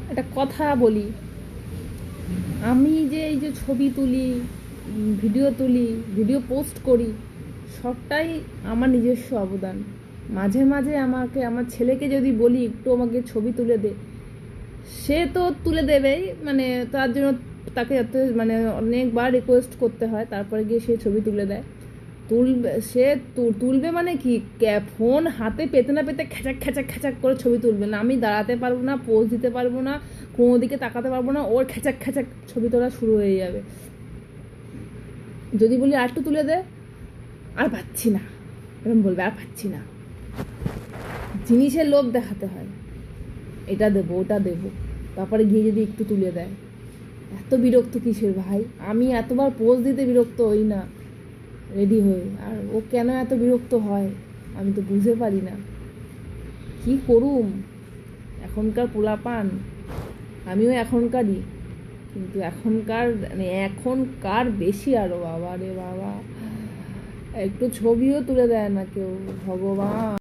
একটা কথা বলি, আমি যে এই যে ছবি তুলি, ভিডিও পোস্ট করি, সবটাই আমার নিজস্ব অবদান। মাঝে মাঝে আমাকে, আমার ছেলেকে যদি বলি একটু আমাকে ছবি তুলে দে, সে তো তুলে দেবেই, মানে তার জন্য তাকে এত মানে অনেকবার রিকোয়েস্ট করতে হয়, তারপরে গিয়ে সে ছবি তুলে দেয়। তুলবে সে, তুলবে মানে কি, ফোন হাতে পেতে না পেতে খ্যাচাক খ্যাচাক খ্যাচাক করে ছবি তুলবে না। আমি দাঁড়াতে পারবো না, পোজ দিতে পারবো না, কোনো দিকে তাকাতে পারবো না, ওর খ্যাচাক খ্যাচাক ছবি তোলা শুরু হয়ে যাবে। যদি বলি আর একটু তুলে দে, আর পাচ্ছি না, এরকম বলবে, আর পাচ্ছি না। জিনিসের লোভ দেখাতে হয়, এটা দেবো ওটা দেবো, তারপরে গিয়ে যদি একটু তুলে দেয়। এত বিরক্ত কিসের ভাই? আমি এতবার পোজ দিতে বিরক্ত হই না রেডি হয়ে, আর ও কেন এত বিরক্ত হয় আমি তো বুঝতে পারি না। কি করুম, এখনকার পোলাপান, আমিও এখনকারই, কিন্তু এখনকার মানে এখনকার বেশি আরো, বাবা রে বাবা, একটু ছবিও তুলে দেয় না কেউ, ভগবান।